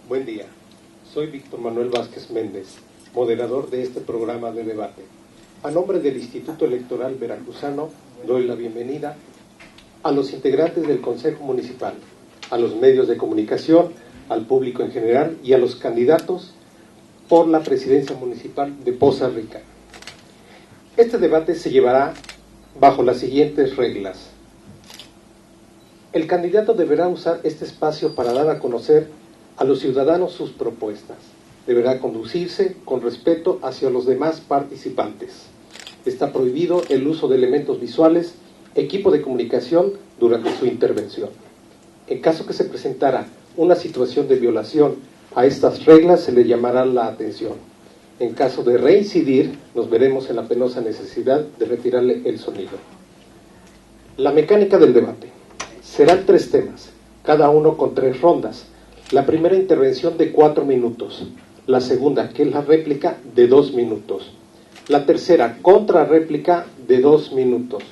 Buen día, soy Víctor Manuel Vázquez Méndez, moderador de este programa de debate. A nombre del Instituto Electoral Veracruzano, doy la bienvenida a los integrantes del Consejo Municipal, a los medios de comunicación, al público en general y a los candidatos por la presidencia municipal de Poza Rica. Este debate se llevará bajo las siguientes reglas. El candidato deberá usar este espacio para dar a conocer a los ciudadanos sus propuestas. Deberá conducirse con respeto hacia los demás participantes. Está prohibido el uso de elementos visuales, equipo de comunicación durante su intervención. En caso que se presentara una situación de violación a estas reglas, se le llamará la atención. En caso de reincidir, nos veremos en la penosa necesidad de retirarle el sonido. La mecánica del debate. Serán 3 temas, cada uno con 3 rondas. La primera intervención de 4 minutos. La segunda, que es la réplica, de 2 minutos. La tercera, contrarréplica, de 2 minutos.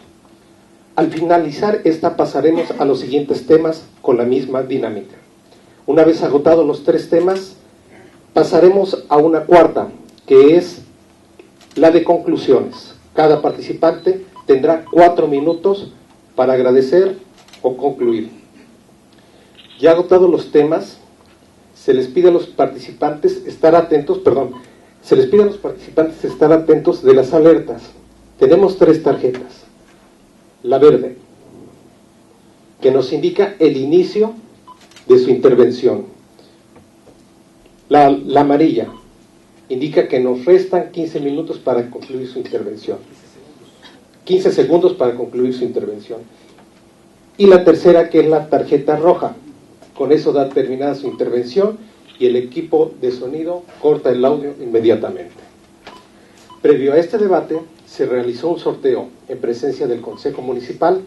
Al finalizar esta pasaremos a los siguientes temas con la misma dinámica. Una vez agotados los 3 temas, pasaremos a una cuarta, que es la de conclusiones. Cada participante tendrá 4 minutos para agradecer o concluir. Ya agotados los temas, se les pide a los participantes estar atentos, de las alertas. Tenemos 3 tarjetas. La verde, que nos indica el inicio de su intervención. La amarilla indica que nos restan 15 minutos para concluir su intervención. 15 segundos para concluir su intervención. Y la tercera, que es la tarjeta roja. Con eso da terminada su intervención y el equipo de sonido corta el audio inmediatamente. Previo a este debate, se realizó un sorteo en presencia del Consejo Municipal,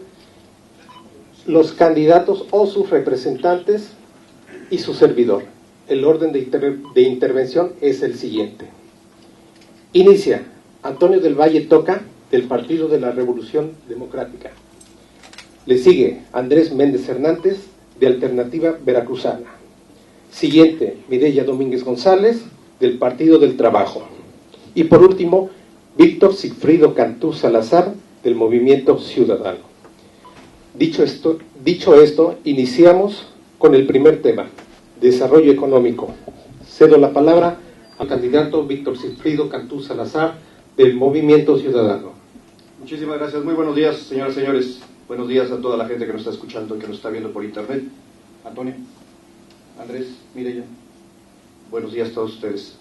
los candidatos o sus representantes y su servidor. El orden de intervención es el siguiente. Inicia Antonio del Valle Toca, del Partido de la Revolución Democrática. Le sigue Andrés Méndez Hernández, de Alternativa Veracruzana. Siguiente, Mireya Domínguez González, del Partido del Trabajo. Y por último, Víctor Sigfrido Cantú Salazar, del Movimiento Ciudadano. Dicho esto, iniciamos con el primer tema, desarrollo económico. Cedo la palabra al candidato Víctor Sigfrido Cantú Salazar, del Movimiento Ciudadano. Muchísimas gracias. Muy buenos días, señoras y señores. Buenos días a toda la gente que nos está escuchando y que nos está viendo por internet. Antonio, Andrés, Mireya, buenos días a todos ustedes.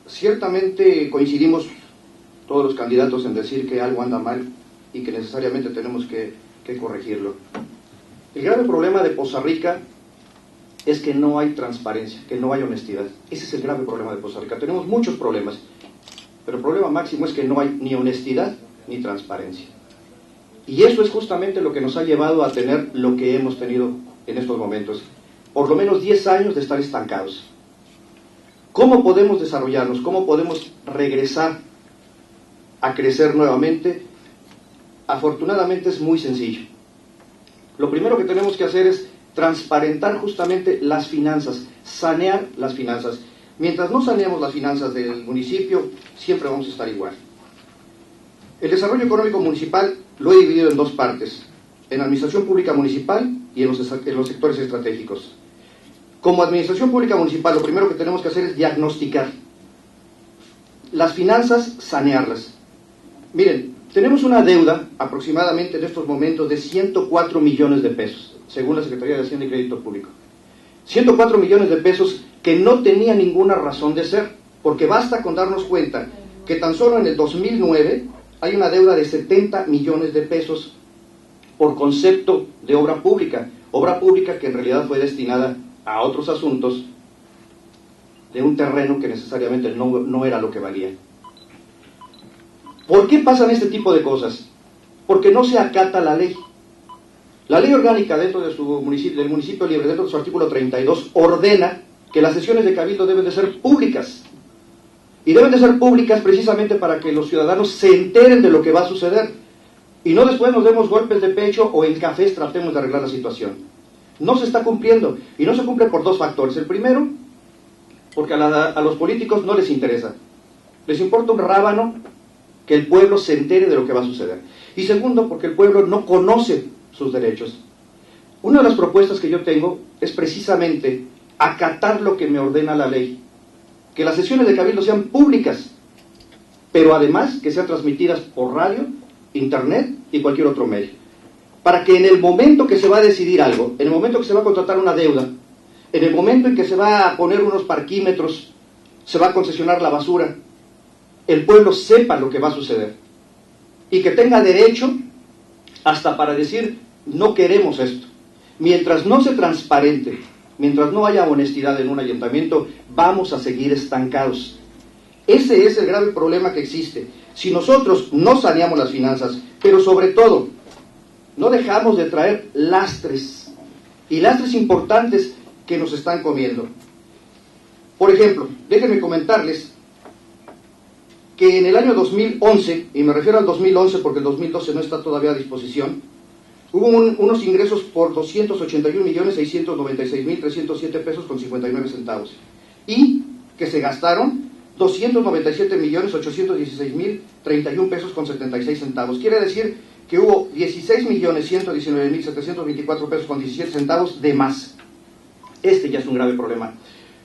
Ciertamente coincidimos todos los candidatos en decir que algo anda mal y que necesariamente tenemos que corregirlo. El grave problema de Poza Rica es que no hay transparencia, que no hay honestidad. Ese es el grave problema de Poza Rica. Tenemos muchos problemas, pero el problema máximo es que no hay ni honestidad ni transparencia. Y eso es justamente lo que nos ha llevado a tener lo que hemos tenido en estos momentos. Por lo menos 10 años de estar estancados. ¿Cómo podemos desarrollarnos? ¿Cómo podemos regresar a crecer nuevamente? Afortunadamente es muy sencillo. Lo primero que tenemos que hacer es transparentar justamente las finanzas, sanear las finanzas. Mientras no saneamos las finanzas del municipio, siempre vamos a estar igual. El desarrollo económico municipal lo he dividido en 2 partes, en administración pública municipal y en los sectores estratégicos. Como administración pública municipal, lo primero que tenemos que hacer es diagnosticar las finanzas, sanearlas. Miren, tenemos una deuda aproximadamente en estos momentos de 104 millones de pesos, según la Secretaría de Hacienda y Crédito Público. 104 millones de pesos que no tenía ninguna razón de ser, porque basta con darnos cuenta que tan solo en el 2009 hay una deuda de 70 millones de pesos por concepto de obra pública que en realidad fue destinada a otros asuntos de un terreno que necesariamente no era lo que valía. ¿Por qué pasan este tipo de cosas? Porque no se acata la ley. La ley orgánica dentro de del municipio libre, dentro de su artículo 32, ordena que las sesiones de cabildo deben de ser públicas. Y deben de ser públicas precisamente para que los ciudadanos se enteren de lo que va a suceder. Y no después nos demos golpes de pecho o en cafés tratemos de arreglar la situación. No se está cumpliendo, y no se cumple por dos factores. El primero, porque a los políticos no les interesa. Les importa un rábano que el pueblo se entere de lo que va a suceder. Y segundo, porque el pueblo no conoce sus derechos. Una de las propuestas que yo tengo es precisamente acatar lo que me ordena la ley. Que las sesiones de cabildo sean públicas, pero además que sean transmitidas por radio, internet y cualquier otro medio. Para que en el momento que se va a decidir algo, en el momento que se va a contratar una deuda, en el momento en que se va a poner unos parquímetros, se va a concesionar la basura, el pueblo sepa lo que va a suceder. Y que tenga derecho hasta para decir, no queremos esto. Mientras no se transparente, mientras no haya honestidad en un ayuntamiento, vamos a seguir estancados. Ese es el grave problema que existe. Si nosotros no saneamos las finanzas, pero sobre todo, no dejamos de traer lastres, y lastres importantes que nos están comiendo. Por ejemplo, déjenme comentarles que en el año 2011, y me refiero al 2011 porque el 2012 no está todavía a disposición, hubo unos ingresos por 281.696.307 pesos con 59 centavos, y que se gastaron 297.816.031 pesos con 76 centavos. Quiere decir que hubo 16.119.724 pesos con 17 centavos de más. Este ya es un grave problema.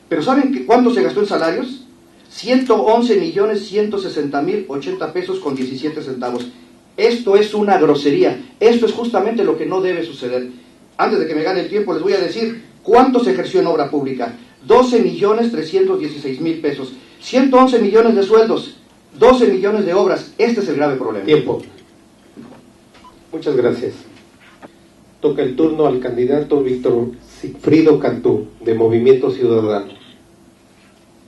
Pero ¿saben cuánto se gastó en salarios? 111.160.080 pesos con 17 centavos. Esto es una grosería. Esto es justamente lo que no debe suceder. Antes de que me gane el tiempo, les voy a decir cuánto se ejerció en obra pública. 12.316.000 pesos. 111 millones de sueldos, 12 millones de obras. Este es el grave problema. Tiempo. Muchas gracias. Toca el turno al candidato Víctor Sigfrido Cantú, de Movimiento Ciudadano.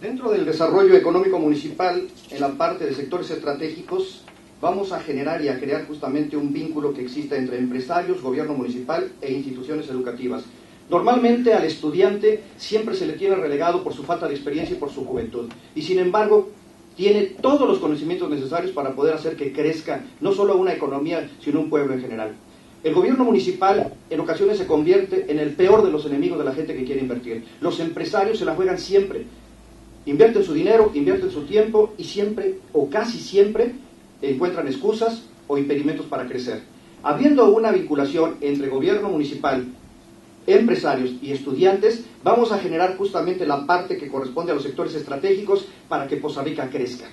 Dentro del desarrollo económico municipal, en la parte de sectores estratégicos, vamos a generar y a crear justamente un vínculo que exista entre empresarios, gobierno municipal e instituciones educativas. Normalmente al estudiante siempre se le tiene relegado por su falta de experiencia y por su juventud. Y sin embargo, tiene todos los conocimientos necesarios para poder hacer que crezca no solo una economía, sino un pueblo en general. El gobierno municipal en ocasiones se convierte en el peor de los enemigos de la gente que quiere invertir. Los empresarios se la juegan siempre. Invierten su dinero, invierten su tiempo y siempre, o casi siempre, encuentran excusas o impedimentos para crecer. Habiendo una vinculación entre gobierno municipal, empresarios y estudiantes, vamos a generar justamente la parte que corresponde a los sectores estratégicos para que Poza Rica crezca.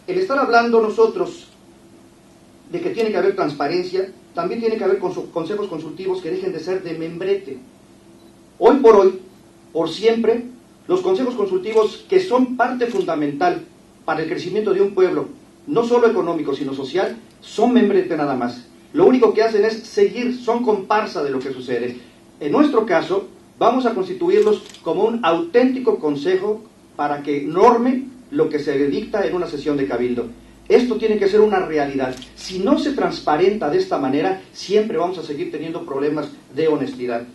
El estar hablando nosotros de que tiene que haber transparencia, también tiene que haber consejos consultivos que dejen de ser de membrete. Hoy, por siempre, los consejos consultivos, que son parte fundamental para el crecimiento de un pueblo, no solo económico sino social, son membrete nada más. Lo único que hacen es seguir, son comparsa de lo que sucede. En nuestro caso, vamos a constituirlos como un auténtico consejo para que norme lo que se dicta en una sesión de cabildo. Esto tiene que ser una realidad. Si no se transparenta de esta manera, siempre vamos a seguir teniendo problemas de honestidad.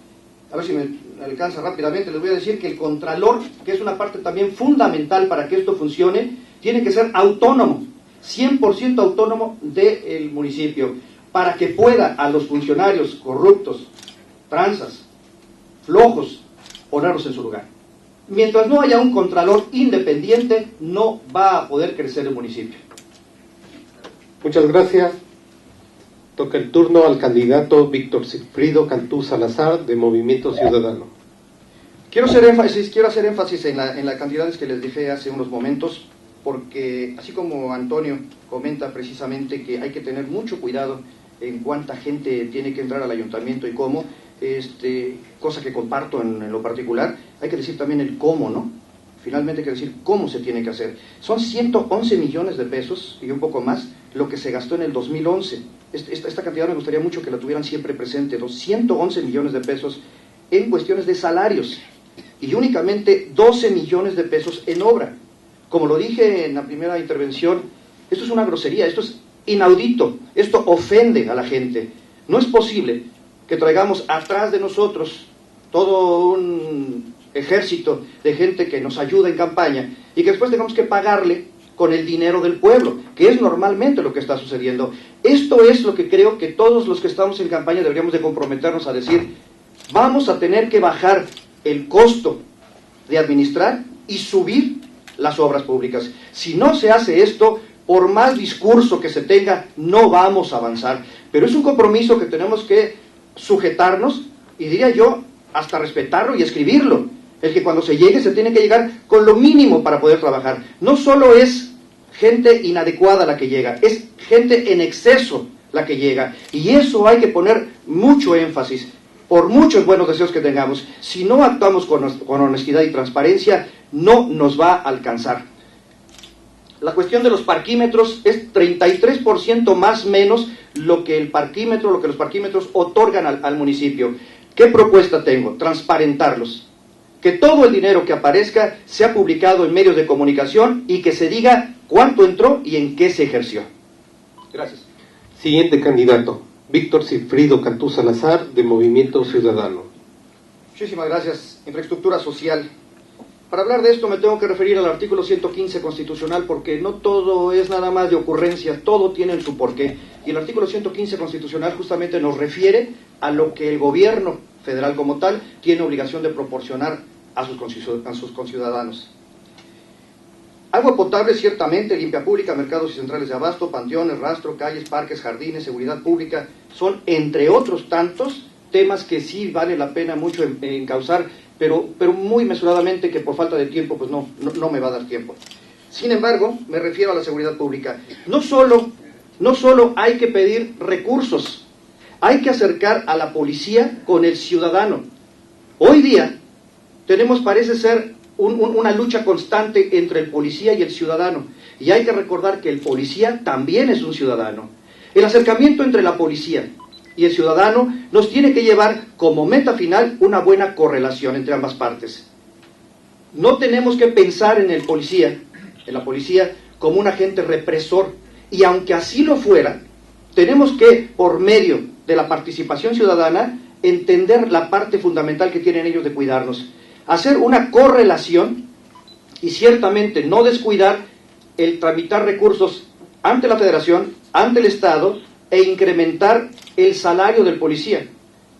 A ver si me alcanza rápidamente, les voy a decir que el contralor, que es una parte también fundamental para que esto funcione, tiene que ser autónomo, 100% autónomo del municipio, para que pueda a los funcionarios corruptos, tranzas, flojos, ponerlos en su lugar. Mientras no haya un contralor independiente, no va a poder crecer el municipio. Muchas gracias. Toca el turno al candidato Víctor Sigfrido Cantú Salazar, de Movimiento Ciudadano. Quiero hacer énfasis en las cantidades que les dije hace unos momentos, porque así como Antonio comenta precisamente que hay que tener mucho cuidado en cuánta gente tiene que entrar al ayuntamiento y cómo, cosa que comparto en lo particular, hay que decir también el cómo, ¿no? Finalmente hay que decir cómo se tiene que hacer. Son 111 millones de pesos y un poco más lo que se gastó en el 2011. Esta cantidad me gustaría mucho que la tuvieran siempre presente, 111 millones de pesos en cuestiones de salarios y únicamente 12 millones de pesos en obra. Como lo dije en la primera intervención, esto es una grosería, esto es inaudito, esto ofende a la gente. No es posible que traigamos atrás de nosotros todo un ejército de gente que nos ayuda en campaña y que después tengamos que pagarle con el dinero del pueblo, que es normalmente lo que está sucediendo. Esto es lo que creo que todos los que estamos en campaña deberíamos de comprometernos a decir: vamos a tener que bajar el costo de administrar y subir las obras públicas. Si no se hace esto, por más discurso que se tenga, no vamos a avanzar. Pero es un compromiso que tenemos que sujetarnos, y diría yo, hasta respetarlo y escribirlo. El que cuando se llegue, se tiene que llegar con lo mínimo para poder trabajar. No solo es gente inadecuada la que llega, es gente en exceso la que llega. Y eso hay que poner mucho énfasis, por muchos buenos deseos que tengamos. Si no actuamos con honestidad y transparencia, no nos va a alcanzar. La cuestión de los parquímetros es 33% más menos lo que los parquímetros otorgan al municipio. ¿Qué propuesta tengo? Transparentarlos. Que todo el dinero que aparezca sea publicado en medios de comunicación y que se diga cuánto entró y en qué se ejerció. Gracias. Siguiente candidato, Víctor Sigfrido Cantú Salazar, de Movimiento Ciudadano. Muchísimas gracias. Infraestructura social. Para hablar de esto me tengo que referir al artículo 115 constitucional, porque no todo es nada más de ocurrencia, todo tiene su porqué. Y el artículo 115 constitucional justamente nos refiere a lo que el gobierno federal como tal tiene obligación de proporcionar a sus conciudadanos. Agua potable, ciertamente, limpia pública, mercados y centrales de abasto, panteones, rastro, calles, parques, jardines, seguridad pública, son entre otros tantos temas que sí vale la pena mucho encauzar, pero muy mesuradamente, que por falta de tiempo pues no me va a dar tiempo. Sin embargo, me refiero a la seguridad pública. No solo hay que pedir recursos, hay que acercar a la policía con el ciudadano. Hoy día tenemos, parece ser, una lucha constante entre el policía y el ciudadano, y hay que recordar que el policía también es un ciudadano. El acercamiento entre la policía y el ciudadano nos tiene que llevar como meta final una buena correlación entre ambas partes. No tenemos que pensar en la policía como un agente represor, y aunque así lo fuera, tenemos que, por medio de la participación ciudadana, entender la parte fundamental que tienen ellos de cuidarnos, hacer una correlación y ciertamente no descuidar el tramitar recursos ante la Federación, ante el Estado, e incrementar el salario del policía,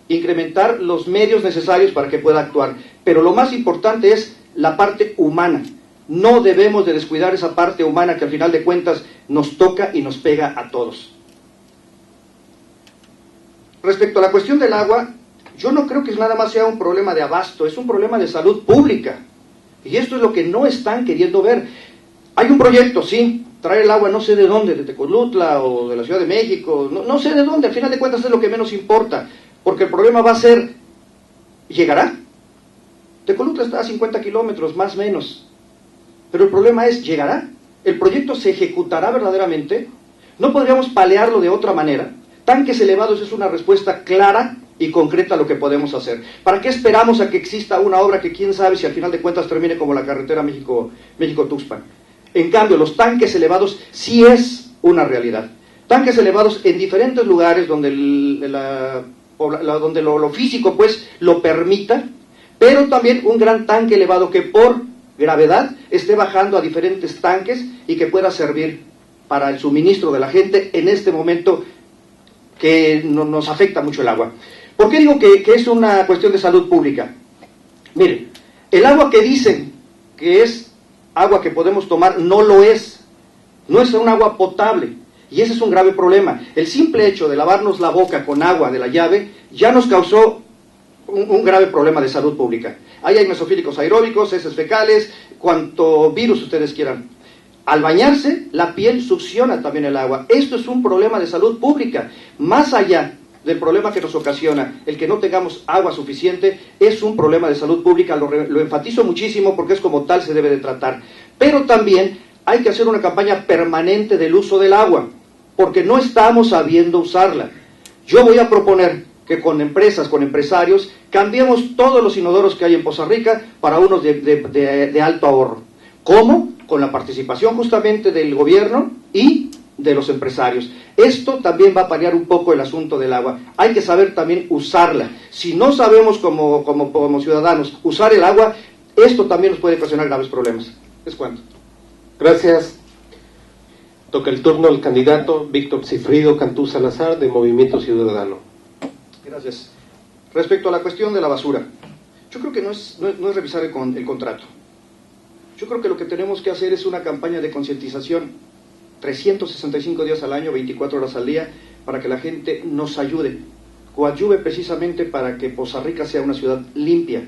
incrementar los medios necesarios para que pueda actuar. Pero lo más importante es la parte humana. No debemos de descuidar esa parte humana que al final de cuentas nos toca y nos pega a todos. Respecto a la cuestión del agua, yo no creo que nada más sea un problema de abasto, es un problema de salud pública. Y esto es lo que no están queriendo ver. Hay un proyecto, sí, traer el agua no sé de dónde, de Tecolutla o de la Ciudad de México, no sé de dónde, al final de cuentas es lo que menos importa, porque el problema va a ser, ¿llegará? Tecolutla está a 50 kilómetros, más o menos, pero el problema es, ¿llegará? ¿El proyecto se ejecutará verdaderamente? ¿No podríamos palearlo de otra manera? Tanques elevados es una respuesta clara y concreta a lo que podemos hacer. ¿Para qué esperamos a que exista una obra que quién sabe si al final de cuentas termine como la carretera México-Tuxpan? En cambio, los tanques elevados sí es una realidad. Tanques elevados en diferentes lugares donde lo físico pues lo permita, pero también un gran tanque elevado que por gravedad esté bajando a diferentes tanques y que pueda servir para el suministro de la gente en este momento que nos afecta mucho el agua. ¿Por qué digo que es una cuestión de salud pública? Miren, el agua que dicen que es agua que podemos tomar no lo es. No es un agua potable. Y ese es un grave problema. El simple hecho de lavarnos la boca con agua de la llave ya nos causó un grave problema de salud pública. Ahí hay mesofílicos aeróbicos, heces fecales, cuanto virus ustedes quieran. Al bañarse, la piel succiona también el agua. Esto es un problema de salud pública. Más allá del problema que nos ocasiona el que no tengamos agua suficiente, es un problema de salud pública. Lo enfatizo muchísimo porque es como tal se debe de tratar. Pero también hay que hacer una campaña permanente del uso del agua, porque no estamos sabiendo usarla. Yo voy a proponer que con empresas, con empresarios, cambiemos todos los inodoros que hay en Poza Rica para unos de alto ahorro. ¿Cómo? Con la participación justamente del gobierno y de los empresarios. Esto también va a paliar un poco el asunto del agua. Hay que saber también usarla. Si no sabemos como ciudadanos usar el agua, esto también nos puede ocasionar graves problemas. Es cuanto. Gracias. Toca el turno al candidato Víctor Sigfrido Cantú Salazar, de Movimiento Ciudadano. Gracias. Respecto a la cuestión de la basura, yo creo que no es revisar el contrato. Yo creo que lo que tenemos que hacer es una campaña de concientización 365 días al año, 24 horas al día, para que la gente nos ayude, coadyuve precisamente para que Poza Rica sea una ciudad limpia.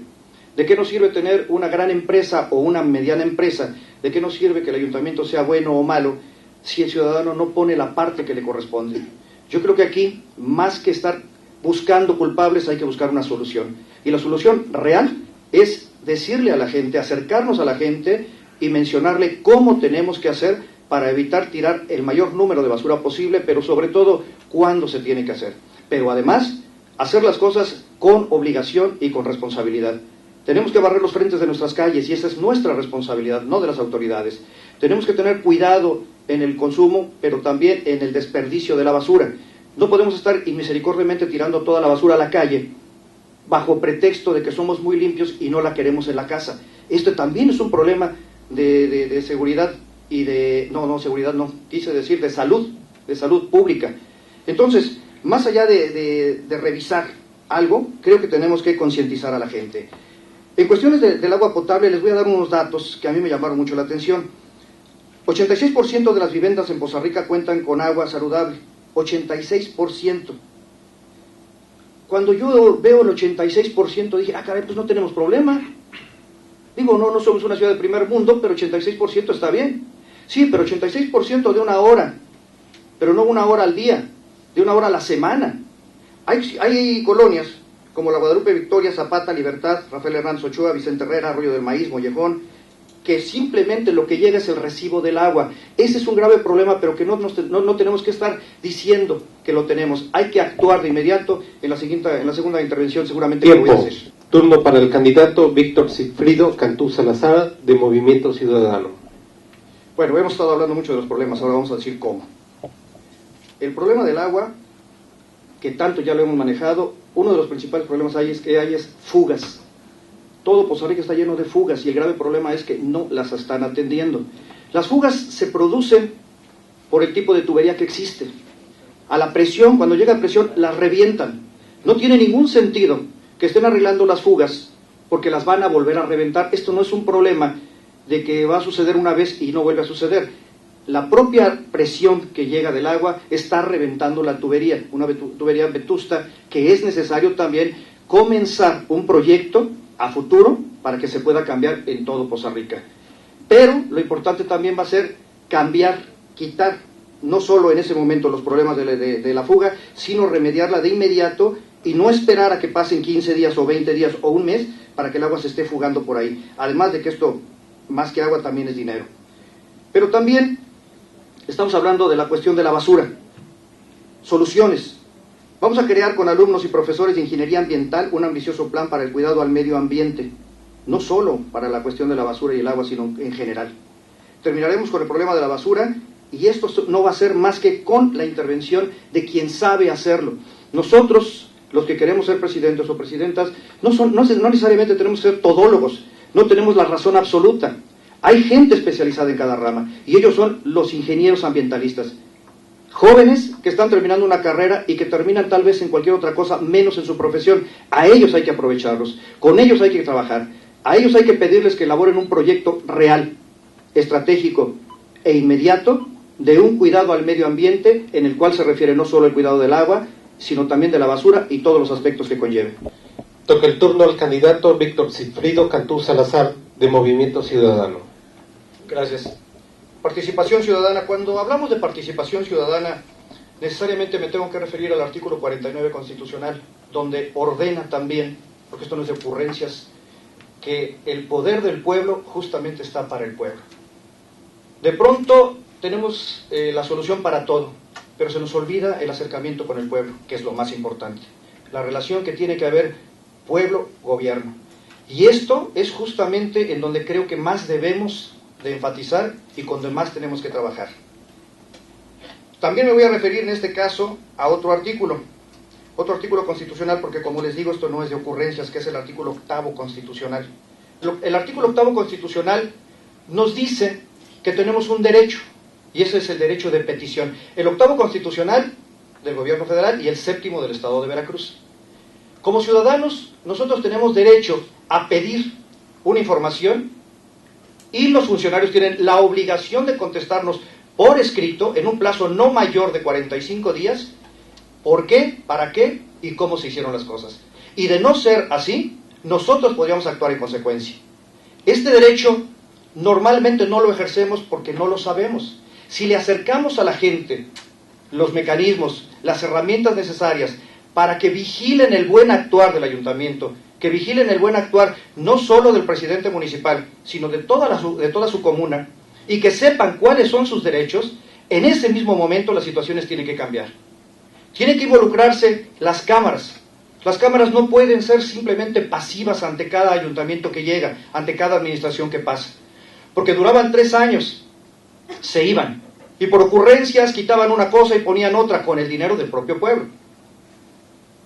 ¿De qué nos sirve tener una gran empresa o una mediana empresa? ¿De qué nos sirve que el ayuntamiento sea bueno o malo si el ciudadano no pone la parte que le corresponde? Yo creo que aquí, más que estar buscando culpables, hay que buscar una solución. Y la solución real es decirle a la gente, acercarnos a la gente y mencionarle cómo tenemos que hacer para evitar tirar el mayor número de basura posible, pero sobre todo, cuándo se tiene que hacer. Pero además, hacer las cosas con obligación y con responsabilidad. Tenemos que barrer los frentes de nuestras calles y esa es nuestra responsabilidad, no de las autoridades. Tenemos que tener cuidado en el consumo, pero también en el desperdicio de la basura. No podemos estar inmisericordiamente tirando toda la basura a la calle bajo pretexto de que somos muy limpios y no la queremos en la casa. Este también es un problema de seguridad y de salud pública. Entonces, más allá de revisar algo, creo que tenemos que concientizar a la gente. En cuestiones del agua potable, les voy a dar unos datos que a mí me llamaron mucho la atención. 86% de las viviendas en Poza Rica cuentan con agua saludable. 86%. Cuando yo veo el 86%, dije, caray, pues no tenemos problema. Digo, no somos una ciudad de primer mundo, pero 86% está bien. Sí, pero 86% de una hora, pero no una hora al día, de una hora a la semana. Hay colonias como la Guadalupe Victoria, Zapata, Libertad, Rafael Hernández Ochoa, Vicente Herrera, Arroyo del Maíz, Mollejón, que simplemente lo que llega es el recibo del agua. Ese es un grave problema, pero que no tenemos que estar diciendo que lo tenemos. Hay que actuar de inmediato. En la segunda intervención seguramente lo voy a hacer. Turno para el candidato Víctor Sigfrido Cantú Salazar, de Movimiento Ciudadano. Bueno, hemos estado hablando mucho de los problemas, ahora vamos a decir cómo. El problema del agua, que tanto ya lo hemos manejado, uno de los principales problemas es que hay fugas. Todo Poza Rica está lleno de fugas y el grave problema es que no las están atendiendo. Las fugas se producen por el tipo de tubería que existe. A la presión, cuando llega a presión, las revientan. No tiene ningún sentido que estén arreglando las fugas porque las van a volver a reventar. Esto no es un problema de que va a suceder una vez y no vuelve a suceder. La propia presión que llega del agua está reventando la tubería, una tubería vetusta, que es necesario también comenzar un proyecto a futuro para que se pueda cambiar en todo Poza Rica. Pero lo importante también va a ser cambiar, quitar, no solo en ese momento los problemas de la fuga, sino remediarla de inmediato y no esperar a que pasen 15 días o 20 días o un mes para que el agua se esté fugando por ahí. Además de que esto, más que agua, también es dinero. Pero también estamos hablando de la cuestión de la basura. Soluciones. Vamos a crear con alumnos y profesores de ingeniería ambiental un ambicioso plan para el cuidado al medio ambiente, no solo para la cuestión de la basura y el agua, sino en general. Terminaremos con el problema de la basura y esto no va a ser más que con la intervención de quien sabe hacerlo. Nosotros, los que queremos ser presidentes o presidentas, no necesariamente tenemos que ser todólogos, no tenemos la razón absoluta. Hay gente especializada en cada rama y ellos son los ingenieros ambientalistas. Jóvenes que están terminando una carrera y que terminan tal vez en cualquier otra cosa menos en su profesión. A ellos hay que aprovecharlos, con ellos hay que trabajar, a ellos hay que pedirles que elaboren un proyecto real, estratégico e inmediato de un cuidado al medio ambiente en el cual se refiere no solo el cuidado del agua, sino también de la basura y todos los aspectos que conlleve. Toca el turno al candidato Víctor Sigfrido Cantú Salazar, de Movimiento Ciudadano. Gracias. Participación ciudadana. Cuando hablamos de participación ciudadana, necesariamente me tengo que referir al artículo 49 constitucional, donde ordena también, porque esto no es de ocurrencias, que el poder del pueblo justamente está para el pueblo. De pronto tenemos la solución para todo, pero se nos olvida el acercamiento con el pueblo, que es lo más importante. La relación que tiene que haber pueblo-gobierno. Y esto es justamente en donde creo que más debemos de enfatizar y con demás tenemos que trabajar. También me voy a referir en este caso a otro artículo constitucional, porque como les digo, esto no es de ocurrencias, que es el artículo 8º constitucional. El artículo 8º constitucional nos dice que tenemos un derecho y ese es el derecho de petición. El 8º constitucional del gobierno federal y el 7º del estado de Veracruz. Como ciudadanos, nosotros tenemos derecho a pedir una información y los funcionarios tienen la obligación de contestarnos por escrito en un plazo no mayor de 45 días, por qué, para qué y cómo se hicieron las cosas. Y de no ser así, nosotros podríamos actuar en consecuencia. Este derecho normalmente no lo ejercemos porque no lo sabemos. Si le acercamos a la gente los mecanismos, las herramientas necesarias para que vigilen el buen actuar del ayuntamiento, que vigilen el buen actuar no solo del presidente municipal, sino de toda su comuna, y que sepan cuáles son sus derechos, en ese mismo momento las situaciones tienen que cambiar. Tienen que involucrarse las cámaras. Las cámaras no pueden ser simplemente pasivas ante cada ayuntamiento que llega, ante cada administración que pasa. Porque duraban 3 años, se iban, y por ocurrencias quitaban una cosa y ponían otra con el dinero del propio pueblo.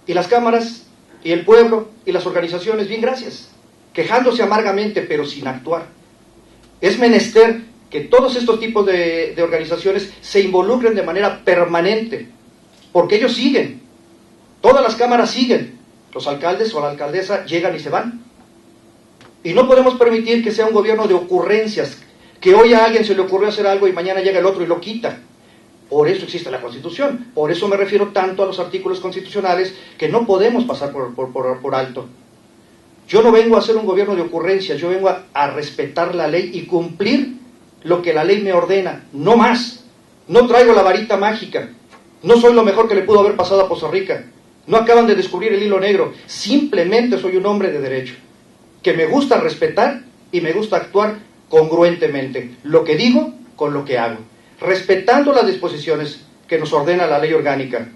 Y las cámaras, y el pueblo, y las organizaciones, bien gracias, quejándose amargamente, pero sin actuar. Es menester que todos estos tipos de organizaciones se involucren de manera permanente, porque ellos siguen, todas las cámaras siguen, los alcaldes o la alcaldesa llegan y se van. Y no podemos permitir que sea un gobierno de ocurrencias, que hoy a alguien se le ocurrió hacer algo y mañana llega el otro y lo quita. Por eso existe la Constitución, por eso me refiero tanto a los artículos constitucionales que no podemos pasar por alto. Yo no vengo a hacer un gobierno de ocurrencias, yo vengo a respetar la ley y cumplir lo que la ley me ordena, no más. No traigo la varita mágica, no soy lo mejor que le pudo haber pasado a Poza Rica, no acaban de descubrir el hilo negro, simplemente soy un hombre de derecho, que me gusta respetar y me gusta actuar congruentemente, lo que digo con lo que hago, respetando las disposiciones que nos ordena la ley orgánica,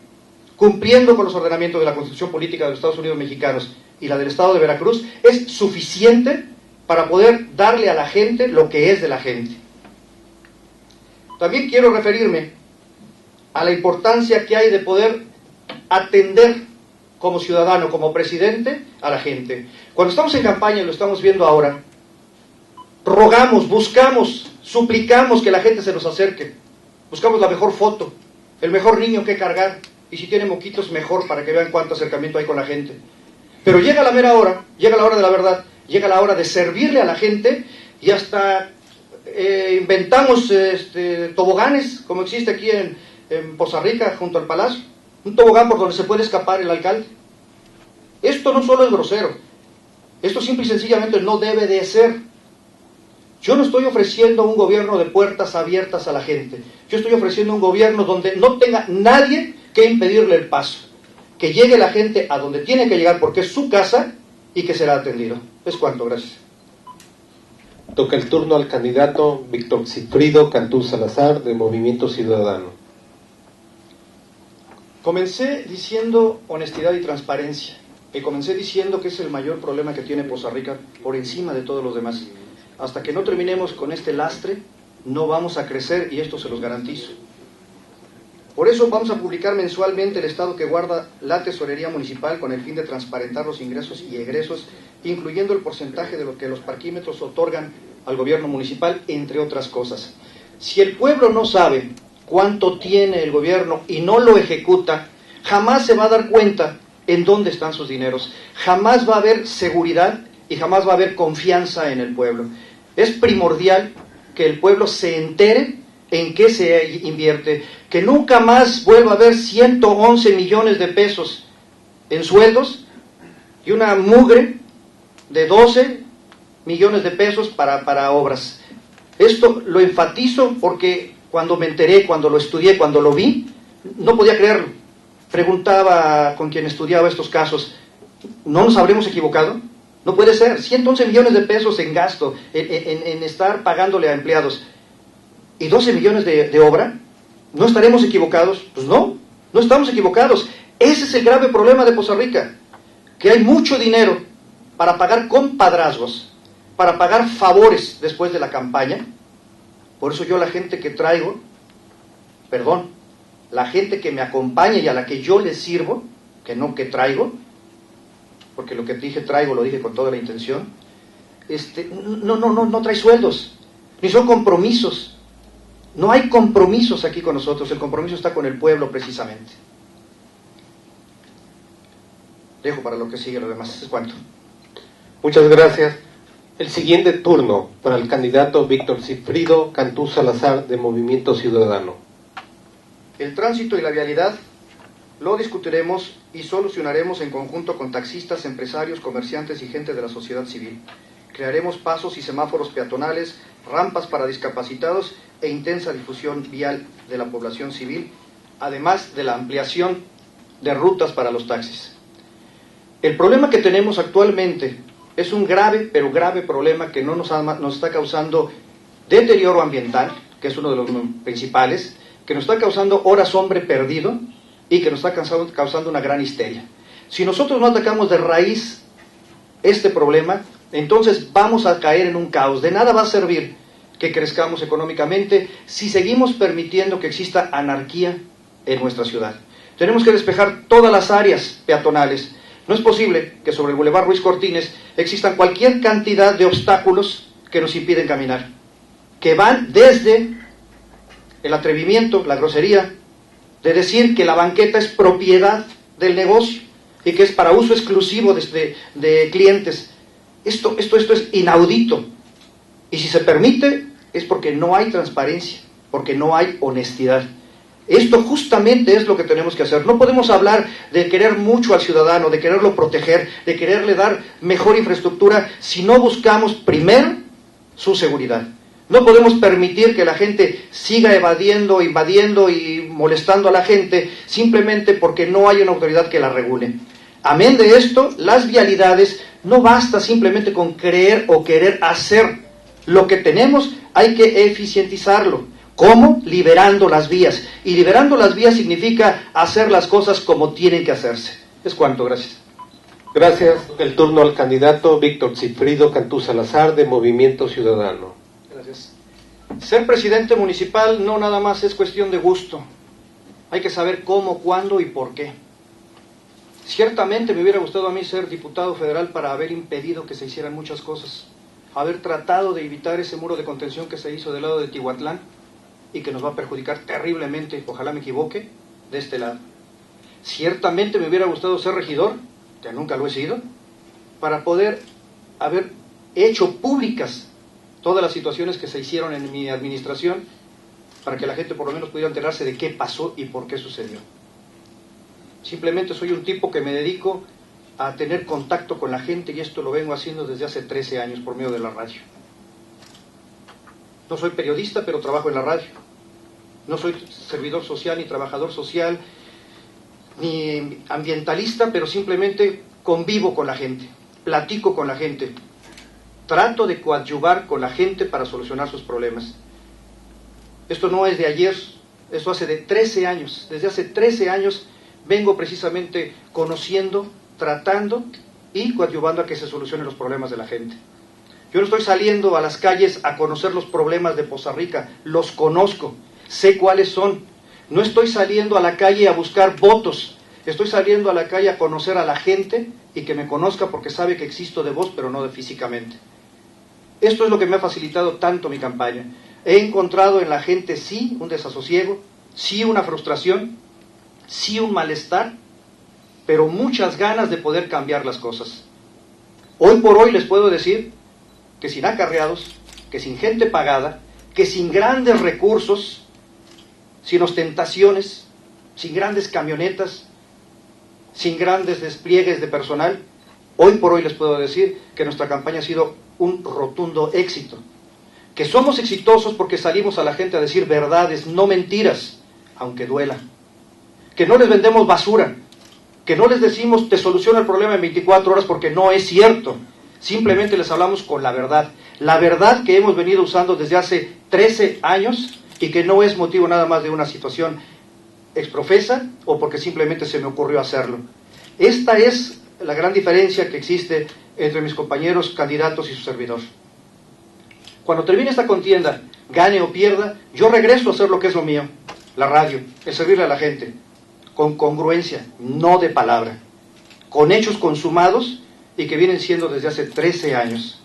cumpliendo con los ordenamientos de la Constitución Política de los Estados Unidos Mexicanos y la del Estado de Veracruz, es suficiente para poder darle a la gente lo que es de la gente. También quiero referirme a la importancia que hay de poder atender como ciudadano, como presidente, a la gente. Cuando estamos en campaña, y lo estamos viendo ahora, rogamos, buscamos, suplicamos que la gente se nos acerque. Buscamos la mejor foto, el mejor niño que cargar, y si tiene moquitos, mejor, para que vean cuánto acercamiento hay con la gente. Pero llega la mera hora, llega la hora de la verdad, llega la hora de servirle a la gente, y hasta inventamos toboganes, como existe aquí en Poza Rica, junto al Palacio, un tobogán por donde se puede escapar el alcalde. Esto no solo es grosero, esto simple y sencillamente no debe de ser. Yo no estoy ofreciendo un gobierno de puertas abiertas a la gente, yo estoy ofreciendo un gobierno donde no tenga nadie que impedirle el paso, que llegue la gente a donde tiene que llegar porque es su casa y que será atendido. Es cuanto, gracias. Toca el turno al candidato Víctor Sigfrido Cantú Salazar, de Movimiento Ciudadano. Comencé diciendo honestidad y transparencia, y comencé diciendo que es el mayor problema que tiene Poza Rica por encima de todos los demás. Hasta que no terminemos con este lastre, no vamos a crecer, y esto se los garantizo. Por eso vamos a publicar mensualmente el estado que guarda la tesorería municipal con el fin de transparentar los ingresos y egresos, incluyendo el porcentaje de lo que los parquímetros otorgan al gobierno municipal, entre otras cosas. Si el pueblo no sabe cuánto tiene el gobierno y no lo ejecuta, jamás se va a dar cuenta en dónde están sus dineros, jamás va a haber seguridad y jamás va a haber confianza en el pueblo. Es primordial que el pueblo se entere en qué se invierte, que nunca más vuelva a haber 111 millones de pesos en sueldos y una mugre de 12 millones de pesos para obras. Esto lo enfatizo porque cuando me enteré, cuando lo estudié, cuando lo vi, no podía creerlo. Preguntaba con quien estudiaba estos casos, ¿no nos habremos equivocado? No puede ser, 111 millones de pesos en gasto, en estar pagándole a empleados, y 12 millones de obra. ¿No estaremos equivocados? Pues no, no estamos equivocados. Ese es el grave problema de Poza Rica, que hay mucho dinero para pagar compadrazgos, para pagar favores después de la campaña. Por eso yo la gente que traigo, la gente que me acompaña y a la que yo les sirvo, que no que traigo, porque lo que dije traigo lo dije con toda la intención, no trae sueldos, ni son compromisos. No hay compromisos aquí con nosotros, el compromiso está con el pueblo precisamente. Dejo para lo que sigue lo demás, ¿es cuánto? Muchas gracias. El siguiente turno para el candidato Víctor Sigfrido Cantú Salazar, de Movimiento Ciudadano. El tránsito y la vialidad lo discutiremos y solucionaremos en conjunto con taxistas, empresarios, comerciantes y gente de la sociedad civil. Crearemos pasos y semáforos peatonales, rampas para discapacitados e intensa difusión vial de la población civil, además de la ampliación de rutas para los taxis. El problema que tenemos actualmente es un grave, pero grave problema que no nos está causando deterioro ambiental, que es uno de los principales, que nos está causando horas hombre perdido y que nos está causando una gran histeria. Si nosotros no atacamos de raíz este problema, entonces vamos a caer en un caos. De nada va a servir que crezcamos económicamente si seguimos permitiendo que exista anarquía en nuestra ciudad. Tenemos que despejar todas las áreas peatonales. No es posible que sobre el Boulevard Ruiz Cortines existan cualquier cantidad de obstáculos que nos impiden caminar, que van desde el atrevimiento, la grosería, de decir que la banqueta es propiedad del negocio y que es para uso exclusivo de clientes. Esto es inaudito. Y si se permite, es porque no hay transparencia, porque no hay honestidad. Esto justamente es lo que tenemos que hacer. No podemos hablar de querer mucho al ciudadano, de quererlo proteger, de quererle dar mejor infraestructura, si no buscamos primero su seguridad. No podemos permitir que la gente siga evadiendo, invadiendo y molestando a la gente simplemente porque no hay una autoridad que la regule. Amén de esto, las vialidades, no basta simplemente con creer o querer hacer lo que tenemos, hay que eficientizarlo. ¿Cómo? Liberando las vías. Y liberando las vías significa hacer las cosas como tienen que hacerse. Es cuanto, gracias. Gracias. El turno al candidato Víctor Sigfrido Cantú Salazar, de Movimiento Ciudadano. Gracias. Ser presidente municipal no nada más es cuestión de gusto. Hay que saber cómo, cuándo y por qué. Ciertamente me hubiera gustado a mí ser diputado federal para haber impedido que se hicieran muchas cosas, haber tratado de evitar ese muro de contención que se hizo del lado de Tihuatlán y que nos va a perjudicar terriblemente, ojalá me equivoque, de este lado. Ciertamente me hubiera gustado ser regidor, que nunca lo he sido, para poder haber hecho públicas todas las situaciones que se hicieron en mi administración, para que la gente por lo menos pudiera enterarse de qué pasó y por qué sucedió. Simplemente soy un tipo que me dedico a tener contacto con la gente y esto lo vengo haciendo desde hace 13 años por medio de la radio. No soy periodista, pero trabajo en la radio. No soy servidor social, ni trabajador social, ni ambientalista, pero simplemente convivo con la gente, platico con la gente, trato de coadyuvar con la gente para solucionar sus problemas. Esto no es de ayer, esto hace de 13 años. Desde hace 13 años vengo precisamente conociendo, tratando y coadyuvando a que se solucionen los problemas de la gente. Yo no estoy saliendo a las calles a conocer los problemas de Poza Rica, los conozco, sé cuáles son. No estoy saliendo a la calle a buscar votos, estoy saliendo a la calle a conocer a la gente y que me conozca porque sabe que existo de voz, pero no de físicamente. Esto es lo que me ha facilitado tanto mi campaña. He encontrado en la gente sí un desasosiego, sí una frustración, sí un malestar, pero muchas ganas de poder cambiar las cosas. Hoy por hoy les puedo decir que sin acarreados, que sin gente pagada, que sin grandes recursos, sin ostentaciones, sin grandes camionetas, sin grandes despliegues de personal, hoy por hoy les puedo decir que nuestra campaña ha sido un rotundo éxito. Que somos exitosos porque salimos a la gente a decir verdades, no mentiras, aunque duela. Que no les vendemos basura, que no les decimos te soluciona el problema en 24 horas porque no es cierto. Simplemente les hablamos con la verdad que hemos venido usando desde hace 13 años y que no es motivo nada más de una situación exprofesa o porque simplemente se me ocurrió hacerlo. Esta es la gran diferencia que existe entre mis compañeros candidatos y su servidor. Cuando termine esta contienda, gane o pierda, yo regreso a hacer lo que es lo mío, la radio, el servirle a la gente, con congruencia, no de palabra, con hechos consumados y que vienen siendo desde hace 13 años.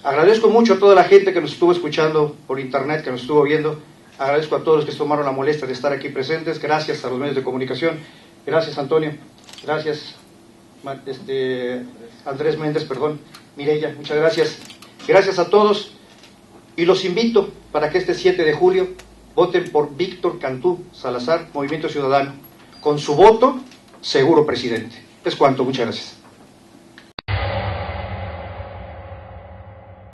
Agradezco mucho a toda la gente que nos estuvo escuchando por internet, que nos estuvo viendo. Agradezco a todos los que se tomaron la molestia de estar aquí presentes. Gracias a los medios de comunicación. Gracias, Antonio. Gracias, Andrés Méndez, perdón. Mireya, muchas gracias. Gracias a todos. Y los invito para que este 7 de julio voten por Víctor Cantú Salazar, Movimiento Ciudadano. Con su voto, seguro presidente. Es cuanto. Muchas gracias.